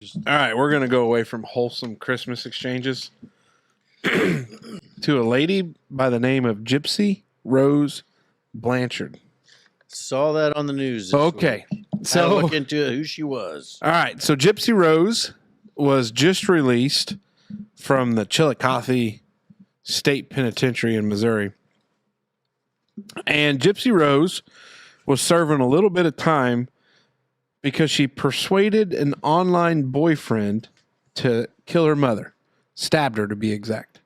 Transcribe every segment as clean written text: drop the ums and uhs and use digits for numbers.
All right, we're going to go away from wholesome Christmas exchanges to a lady by the name of Gypsy Rose Blanchard. Saw that on the news. Okay. So look into who she was. All right, so Gypsy Rose was just released from the Chillicothe State Penitentiary in Missouri. And Gypsy Rose was serving a little bit of time because she persuaded an online boyfriend to kill her mother. Stabbed her, to be exact.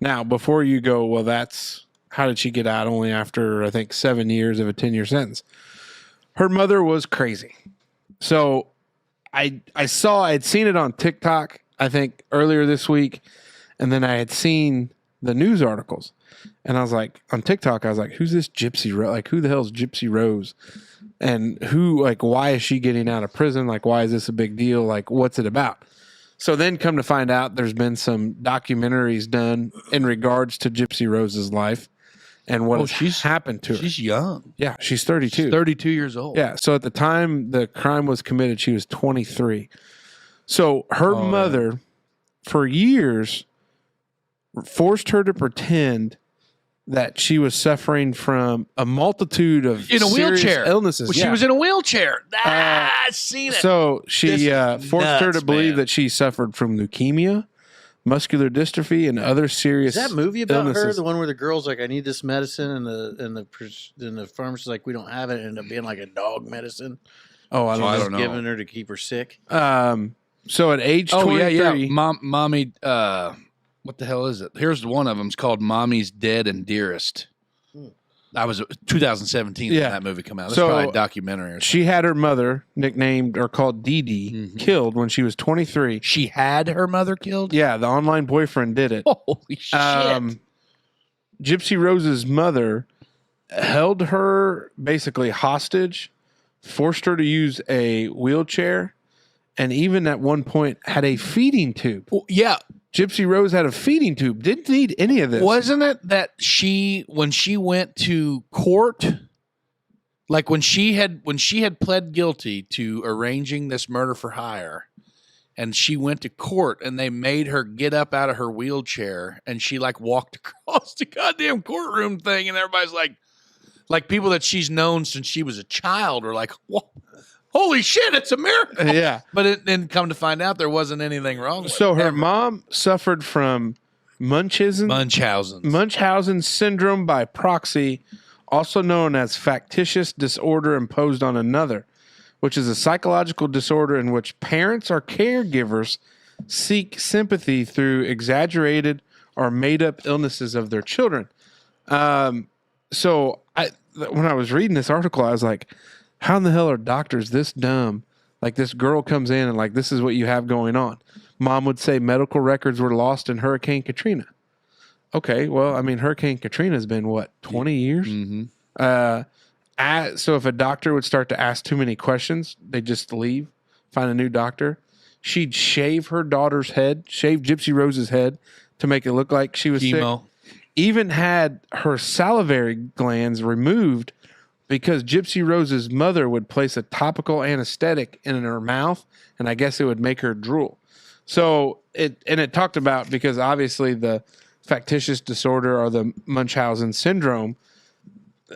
Now, before you go, well, that's how did she get out only after, I think, 7 years of a 10-year sentence? Her mother was crazy. So I'd seen it on TikTok, I think, earlier this week. And then I had seen the news articles. And I was like, on TikTok, I was like, who's this Gypsy Rose? Like, who the hell is Gypsy Rose? And who, like, why is she getting out of prison? Like, why is this a big deal? Like, what's it about? So then come to find out there's been some documentaries done in regards to Gypsy Rose's life and what has happened to her. She's young. Yeah, she's 32. She's 32 years old. Yeah, so at the time the crime was committed, she was 23. So her mother, for years, forced her to pretend that she was suffering from a multitude of in a wheelchair illnesses. Well, she was in a wheelchair. I've seen it. So she forced her to believe that she suffered from leukemia, muscular dystrophy, and other serious Is that movie about illnesses. her? The one where the girl's like, I need this medicine, and the pharmacist's like, we don't have it, and it ended up being like a dog medicine. Oh, I don't know. Giving her to keep her sick. So at age 23, Mommy. What the hell is it? Here's one of them. It's called Mommy's Dead and Dearest. That was 2017 when that movie came out. That's probably a documentary. Or she had her mother, nicknamed or called Dee Dee, killed when she was 23. She had her mother killed? Yeah, the online boyfriend did it. Holy shit. Gypsy Rose's mother held her basically hostage, forced her to use a wheelchair, and even at one point had a feeding tube. Well, yeah. Gypsy Rose had a feeding tube. Didn't need any of this. Wasn't it that when she went to court, like when she had pled guilty to arranging this murder for hire, and she went to court and they made her get up out of her wheelchair and she like walked across the goddamn courtroom thing, and everybody's like people that she's known since she was a child are like, whoa. Holy shit, it's a miracle. Yeah. But it didn't come to find out there wasn't anything wrong with So it. her mom suffered from Munchausen syndrome by proxy, also known as factitious disorder imposed on another, which is a psychological disorder in which parents or caregivers seek sympathy through exaggerated or made-up illnesses of their children. So when I was reading this article, I was like, how in the hell are doctors this dumb? Like, this girl comes in and like, this is what you have going on. Mom would say medical records were lost in Hurricane Katrina. Okay, well, I mean, Hurricane Katrina's been, what, 20 years? Mm-hmm. So if a doctor would start to ask too many questions, they just leave, find a new doctor. She'd shave her daughter's head, shave Gypsy Rose's head to make it look like she was Chemo. sick. Even had her salivary glands removed because Gypsy Rose's mother would place a topical anesthetic in her mouth, and I guess it would make her drool. So it talked about, because obviously the factitious disorder or the Munchausen syndrome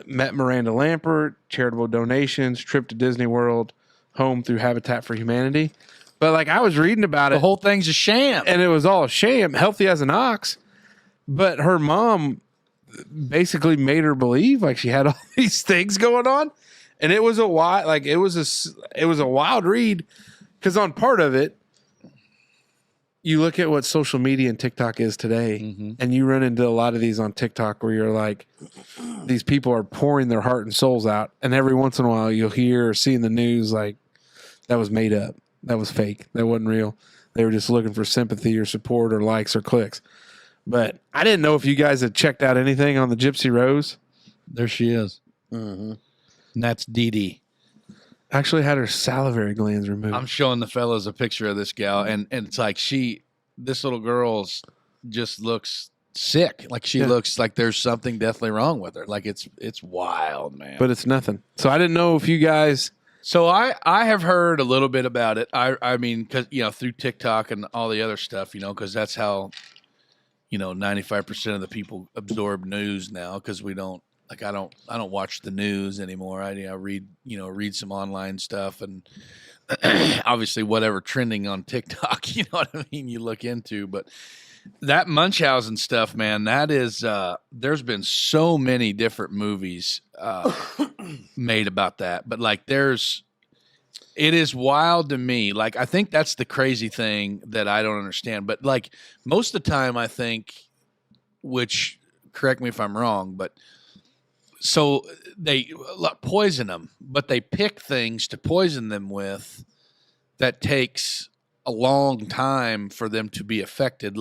met Miranda Lambert, charitable donations, trip to Disney World, home through Habitat for Humanity. But like, I was reading about it. The whole thing's a sham. And it was all a sham, healthy as an ox. But her mom basically made her believe like she had all these things going on, and it was a wild, like it was a wild read, because on part of it, you look at what social media and TikTok is today, and you run into a lot of these on TikTok where you're like, these people are pouring their heart and souls out, and every once in a while you'll hear or see in the news like, that was made up, that was fake, that wasn't real, they were just looking for sympathy or support or likes or clicks. But I didn't know if you guys had checked out anything on the Gypsy Rose. There she is. Mm-hmm. And that's Dee Dee. Actually had her salivary glands removed. I'm showing the fellas a picture of this gal, and it's like this little girl just looks sick. Like she looks like there's something definitely wrong with her. Like it's wild, man. But it's nothing. So I didn't know if you guys So I have heard a little bit about it. I mean, because through TikTok and all the other stuff, because that's how 95% of the people absorb news now. Because we don't I don't watch the news anymore. I read some online stuff and obviously whatever trending on TikTok. You know what I mean? You look into, but that Munchausen stuff, man, that is there's been so many different movies made about that, but it is wild to me. Like, I think that's the crazy thing that I don't understand. But most of the time, I think, which correct me if I'm wrong, but so they poison them, but they pick things to poison them with that takes a long time for them to be affected,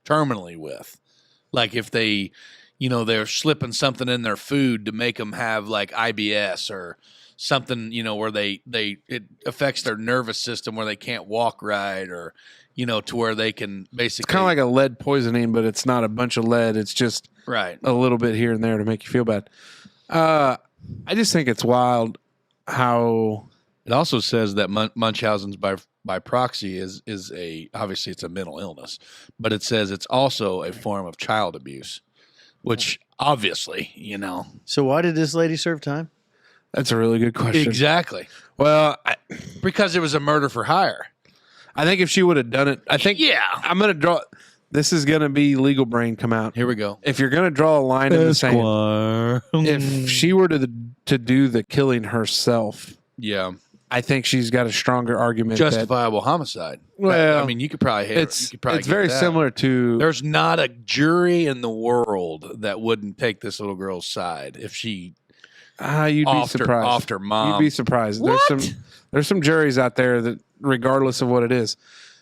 terminally with. Like if they, they're slipping something in their food to make them have IBS or something, where it affects their nervous system where they can't walk right, or, to where they can basically. It's kind of like a lead poisoning, but it's not a bunch of lead. It's just right a little bit here and there to make you feel bad. I just think it's wild how. It also says that Munchausen's by proxy is obviously it's a mental illness, but it says it's also a form of child abuse, which obviously, So why did this lady serve time? That's a really good question. Exactly. Well, Because it was a murder for hire. I think if she would have done it, I think I'm going to draw. This is going to be legal brain come out. Here we go. If you're going to draw a line in the sand, if she were to do the killing herself, Yeah. I think she's got a stronger argument. Justifiable homicide. Well, I mean, you could probably hit it's it. it's very similar to. There's not a jury in the world that wouldn't take this little girl's side if she You'd be surprised. Offed her mom. You'd be surprised. What? There's some juries out there that, regardless of what it is,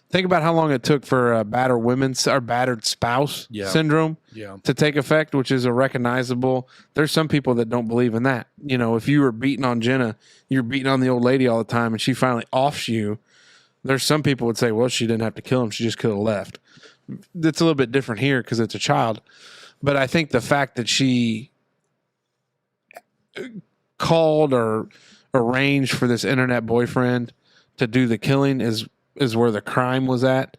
think about how long it took for battered spouse syndrome to take effect, which is a recognizable. There's some people that don't believe in that. If you were beating on Jenna, you're beating on the old lady all the time, and she finally offs you. There's some people would say, well, she didn't have to kill him. She just could have left. It's a little bit different here because it's a child. But I think the fact that she called or arranged for this internet boyfriend to do the killing is where the crime was at.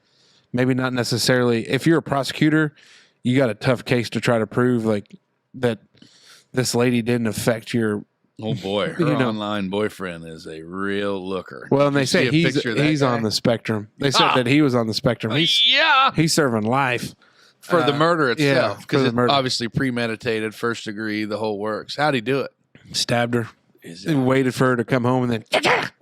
Maybe not necessarily. If you're a prosecutor, you got a tough case to try to prove that this lady didn't affect your. Oh boy, her online boyfriend is a real looker. Well, and they say he's on the spectrum. They said that he was on the spectrum. He's serving life for the murder itself, because it's murder. Obviously premeditated, first degree, the whole works. How'd he do it? Stabbed her and waited for her to come home, and then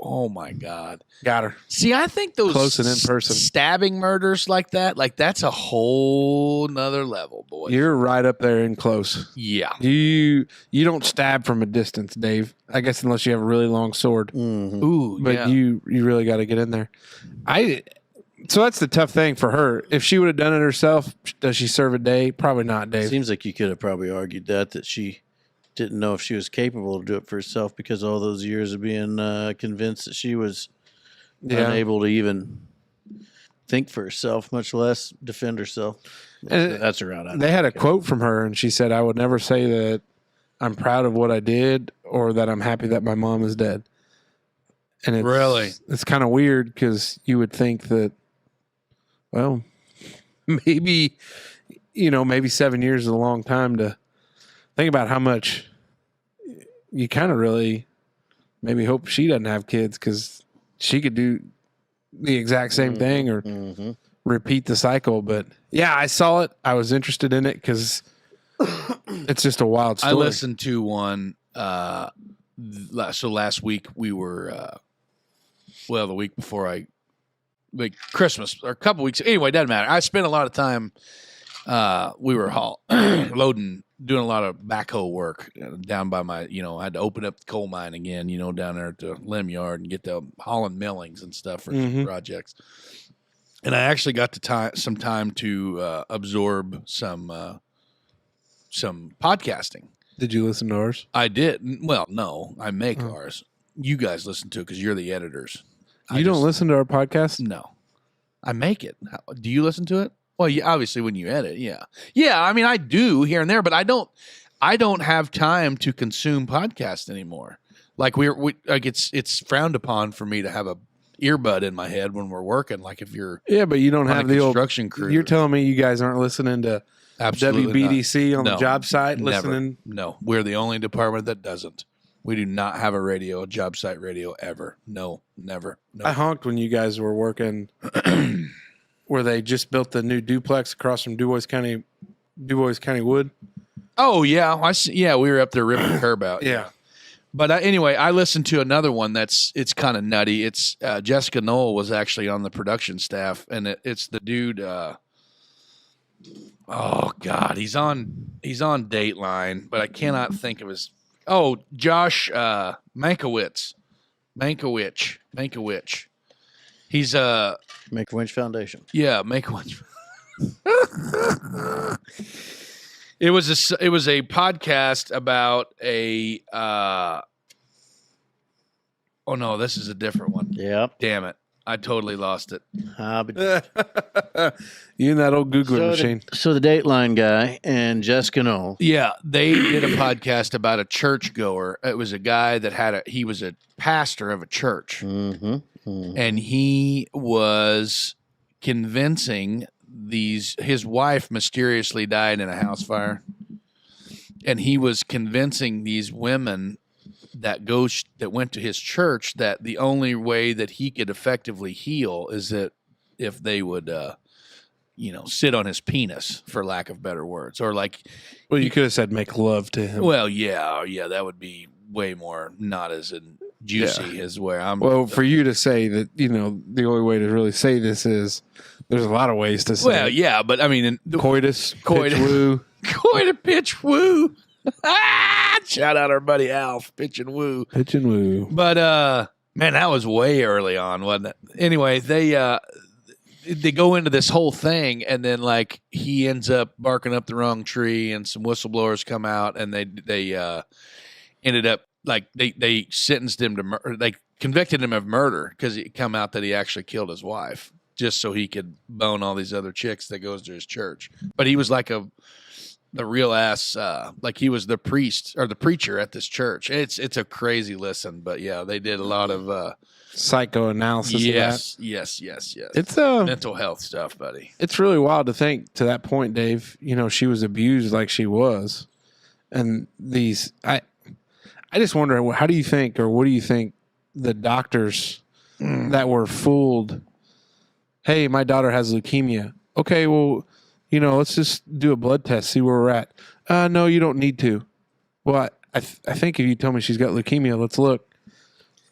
oh my God, got her. See, I think those close and in person stabbing murders like that, that's a whole nother level, boy. You're right up there in close. Yeah, you don't stab from a distance, Dave. I guess unless you have a really long sword. Mm-hmm. Ooh, but you really got to get in there. So that's the tough thing for her. If she would have done it herself, does she serve a day? Probably not, Dave. Seems like you could have probably argued that she didn't know if she was capable to do it for herself because all those years of being convinced that she was unable to even think for herself, much less defend herself. That's around. They had a quote from her, and she said, "I would never say that I'm proud of what I did or that I'm happy that my mom is dead." And it's kind of weird because you would think that, well, maybe 7 years is a long time to think about how much you kind of really maybe hope she doesn't have kids, because she could do the exact same thing or repeat the cycle. But yeah, I saw it. I was interested in it because it's just a wild story. I listened to one. So last week we were, the week before Christmas or a couple weeks. Anyway, it doesn't matter. I spent a lot of time. We were doing a lot of backhoe work down by my, I had to open up the coal mine again, down there at the limb yard and get the hauling millings and stuff for some projects. And I actually got some time to absorb some podcasting. Did you listen to ours? I did. Well, no, I make ours. You guys listen to it because you're the editors. You don't listen to our podcast? No, I make it. Do you listen to it? Well, obviously when you edit, yeah. I mean, I do here and there, but I don't have time to consume podcasts anymore. Like it's frowned upon for me to have a earbud in my head when we're working. Like if you're but you don't on have a the old construction crew. You're telling me you guys aren't listening to Absolutely WBDC on the No, job site? never. Listening? No, we're the only department that doesn't. We do not have a job site radio ever. No, never. No. I honked when you guys were working where they just built the new duplex across from Dubois County Wood. Oh yeah, I see. Yeah, we were up there ripping the curb out. Yeah. But anyway, I listened to another one it's kind of nutty. It's Jessica Knoll was actually on the production staff, and it's the dude. Oh God, he's on Dateline, but I cannot think of his. Oh, Josh Mankiewicz. He's Make-A-Wish Foundation. Yeah, Make-A-Wish. It was a podcast about a oh no, this is a different one. Yep. Damn it. I totally lost it. You and that old Googler machine. So the Dateline guy and Jessica Knoll. Yeah, they did a podcast about a churchgoer. It was a guy that he was a pastor of a church. And he was convincing his wife mysteriously died in a house fire. And he was convincing these women that went to his church that the only way that he could effectively heal is that if they would sit on his penis, for lack of better words, or like, well, you could have said make love to him. Well, yeah, that would be way more not as juicy as where I'm. Well, for you to say that, the only way to really say this is there's a lot of ways to say. Well, yeah, but I mean, coitus, pitch woo, coitus, pitch woo. Shout out our buddy Alf, pitch and woo. But man, that was way early on, wasn't it? Anyway, they go into this whole thing, and then like he ends up barking up the wrong tree, and some whistleblowers come out, and they ended up like they sentenced him to they convicted him of murder because it come out that he actually killed his wife just so he could bone all these other chicks that goes to his church. But he was like the real ass, like he was the priest or the preacher at this church. It's a crazy listen, but yeah, they did a lot of psychoanalysis. Yes. It's mental health stuff, buddy. It's really wild to think to that point, Dave. She was abused like she was, and I just wonder, how do you think, or what do you think the doctors that were fooled? Hey, my daughter has leukemia. Okay, well, let's just do a blood test, see where we're at. No, you don't need to. Well, I think if you tell me she's got leukemia, let's look.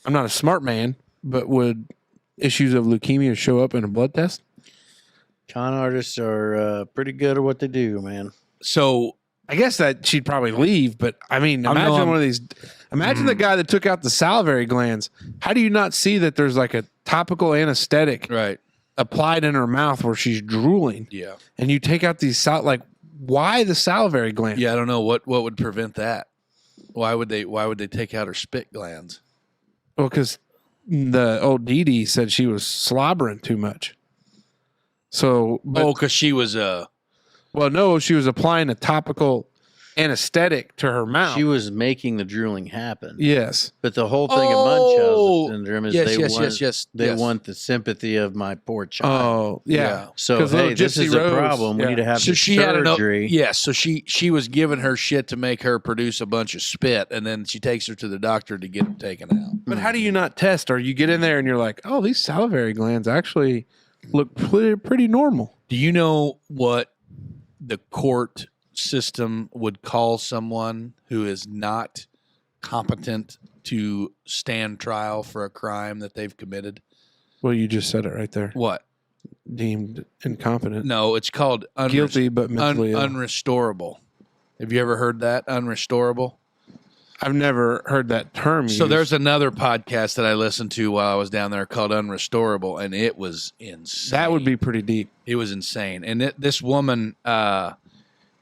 I'm not a smart man, but would issues of leukemia show up in a blood test? Con artists are pretty good at what they do, man. So I guess that she'd probably leave, but I mean, imagine one of these. Imagine the guy that took out the salivary glands. How do you not see that there's like a topical anesthetic applied in her mouth where she's drooling? Yeah. And you take out these why the salivary gland? Yeah, I don't know what would prevent that. Why would they take out her spit glands? Well, because the old Dee Dee said she was slobbering too much. So, because she was well, no, she was applying a topical anesthetic to her mouth. She was making the drooling happen. Yes. But the whole thing of Munchausen syndrome is they want the sympathy of my poor child. Oh, yeah. So, hey, this is a problem. We need to have surgery. So she was giving her shit to make her produce a bunch of spit, and then she takes her to the doctor to get it taken out. But how do you not test? Or you get in there and you're like, oh, these salivary glands actually look pretty normal. Do you know what the court system would call someone who is not competent to stand trial for a crime that they've committed? Well, you just said it right there. What? Deemed incompetent. No, it's called guilty but mentally ill. Unrestorable. Have you ever heard that? Unrestorable? I've never heard that term used. So there's another podcast that I listened to while I was down there called Unrestorable, and it was insane. That would be pretty deep. It was insane. And this woman,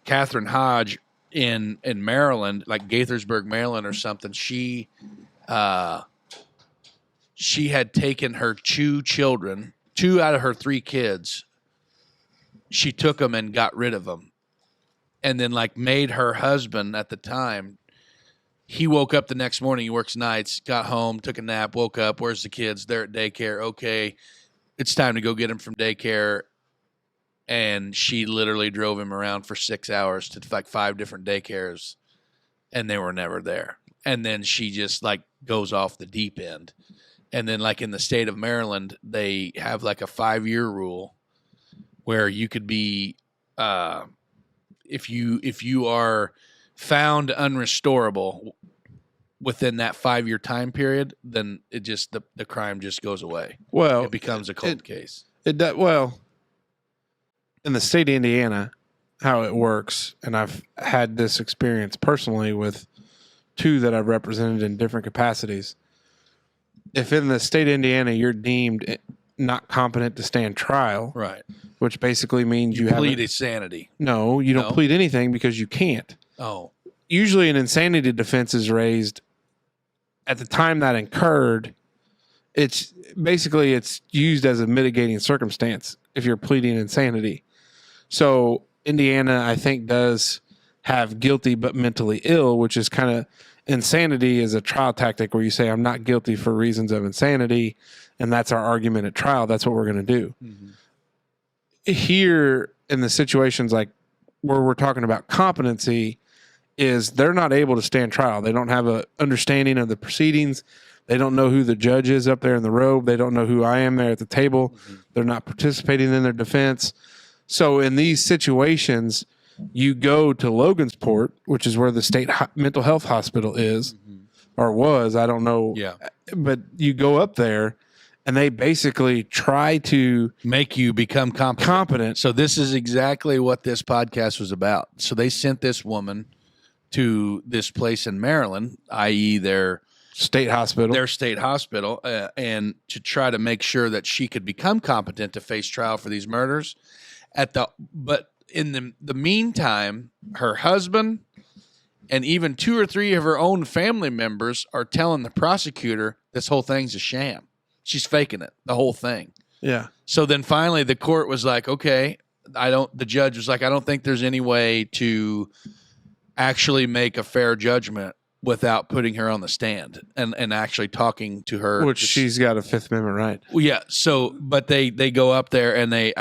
Catherine Hodge in Maryland, like Gaithersburg, Maryland or something, she had taken her two children, 2 out of her 3 kids. She took them and got rid of them. And then like made her husband at the time he woke up the next morning. He works nights, got home, took a nap, woke up. Where's the kids? They're at daycare. Okay, it's time to go get them from daycare. And she literally drove him around for 6 hours to like 5 different daycares, and they were never there. And then she just like goes off the deep end. And then like in the state of Maryland, they have like a 5-year rule where you could be, if you are found unrestorable within that 5-year time period, then it just the crime just goes away. Well, It becomes a cold case. It does well in the state of Indiana. How it works, and I've had this experience personally with 2 that I've represented in different capacities. If in the state of Indiana you're deemed not competent to stand trial, Right. which basically means you have Plead insanity. No, you don't No? plead anything because you can't. Oh. Usually an insanity defense is raised at the time that occurred. It's used as a mitigating circumstance if you're pleading insanity. So Indiana, I think, does have guilty but mentally ill, which is kind of insanity is a trial tactic where you say, I'm not guilty for reasons of insanity, and that's our argument at trial. That's what we're going to do. Mm-hmm. Here, in the situations like where we're talking about competency, is they're not able to stand trial. They don't have an understanding of the proceedings. They don't know who the judge is up there in the robe. They don't know who I am there at the table. Mm-hmm. They're not participating in their defense. So in these situations, you go to Logansport, which is where the state mental health hospital is, mm-hmm. or was, I don't know. Yeah. But you go up there, and they basically try to make you become competent. So this is exactly what this podcast was about. So they sent this woman to this place in Maryland, i.e. their state hospital, and to try to make sure that she could become competent to face trial for these murders. But in the meantime, her husband and even 2 or 3 of her own family members are telling the prosecutor this whole thing's a sham. She's faking it, the whole thing. Yeah. So then finally the court was like, okay, the judge was like, I don't think there's any way to actually make a fair judgment without putting her on the stand and actually talking to her. Which she's got a Fifth Amendment right. Well, yeah. So, but they go up there and I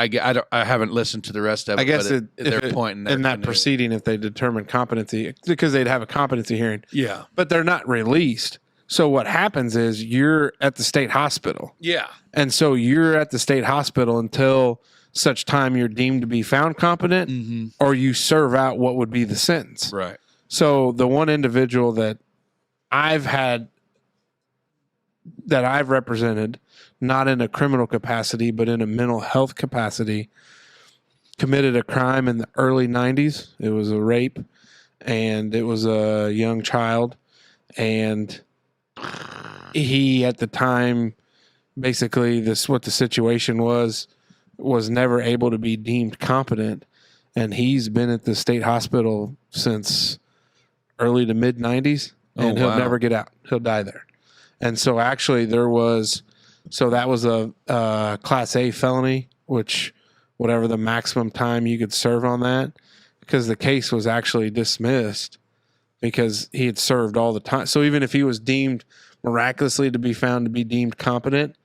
haven't listened to the rest of it. I guess they're pointing in that proceeding, if they determine competency, because they'd have a competency hearing. Yeah. But they're not released. So what happens is you're at the state hospital. Yeah. And so you're at the state hospital until such time you're deemed to be found competent, mm-hmm. or you serve out what would be the sentence. Right. So the one individual that I've represented, not in a criminal capacity, but in a mental health capacity, committed a crime in the early 90s. It was a rape, and it was a young child. And he, at the time, basically what the situation was never able to be deemed competent. And he's been at the state hospital since early to mid 90s, and he'll never get out. He'll die there. And so actually that was a Class A felony, which whatever the maximum time you could serve on that, because the case was actually dismissed because he had served all the time. So even if he was deemed miraculously to be found to be deemed competent,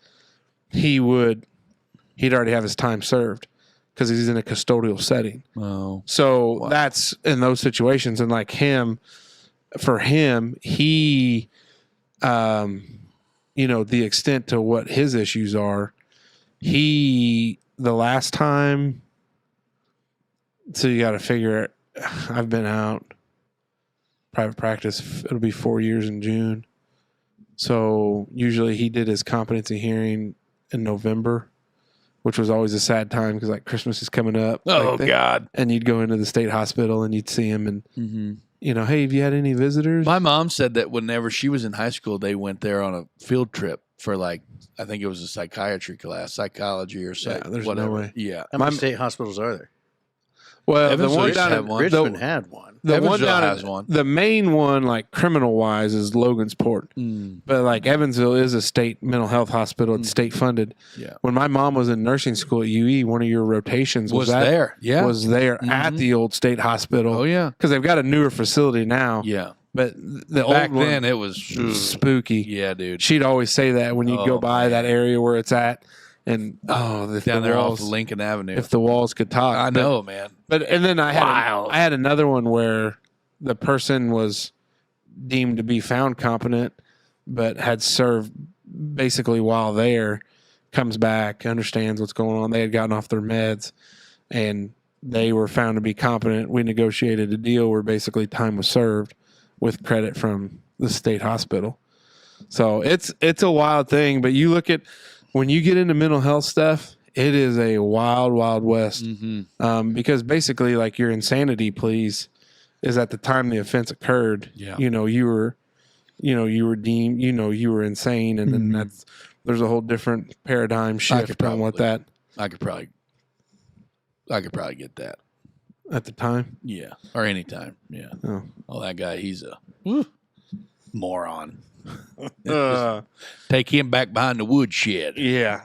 he'd already have his time served because he's in a custodial setting. Oh. So that's in those situations. And like for him, he, the extent to what his issues are, the last time, so you got to figure it. I've been out private practice. It'll be 4 years in June. So usually he did his competency hearing in November, which was always a sad time because like Christmas is coming up. Oh, God. And you'd go into the state hospital and you'd see him and, mm-hmm. Hey, have you had any visitors? My mom said that whenever she was in high school, they went there on a field trip for I think it was a psychiatry class, psychology or something. Yeah, there's whatever. no way. Yeah. How many state hospitals are there? Well, the one down in Richmond had one. The one Evansville down has one. The main one, like criminal wise, is Logansport. But like Evansville is a state mental health hospital. It's state funded. Yeah. When my mom was in nursing school at UE, one of your rotations was there. Yeah. Was there at the old state hospital. Oh yeah. Because they've got a newer facility now. Yeah. But the Back old one, then, it was spooky. Yeah, dude. She'd always say that when you go by that man. area where it's at, and if Down the there walls, off Lincoln Avenue. if the walls could talk. I know, man. But and then I Wild. had another one where the person was deemed to be found competent, but had served basically while there, comes back, understands what's going on. They had gotten off their meds, and they were found to be competent. We negotiated a deal where basically time was served with credit from the state hospital. So it's a wild thing, but you look at when you get into mental health stuff, it is a wild, wild west. Mm-hmm. Because basically, like your insanity pleas is at the time the offense occurred. Yeah. You were deemed, you were insane, and then there's a whole different paradigm shift on what that. I could probably get that At the time, yeah, or anytime, yeah. Oh, That guy, he's a moron. uh, Take him back behind the woodshed. yeah.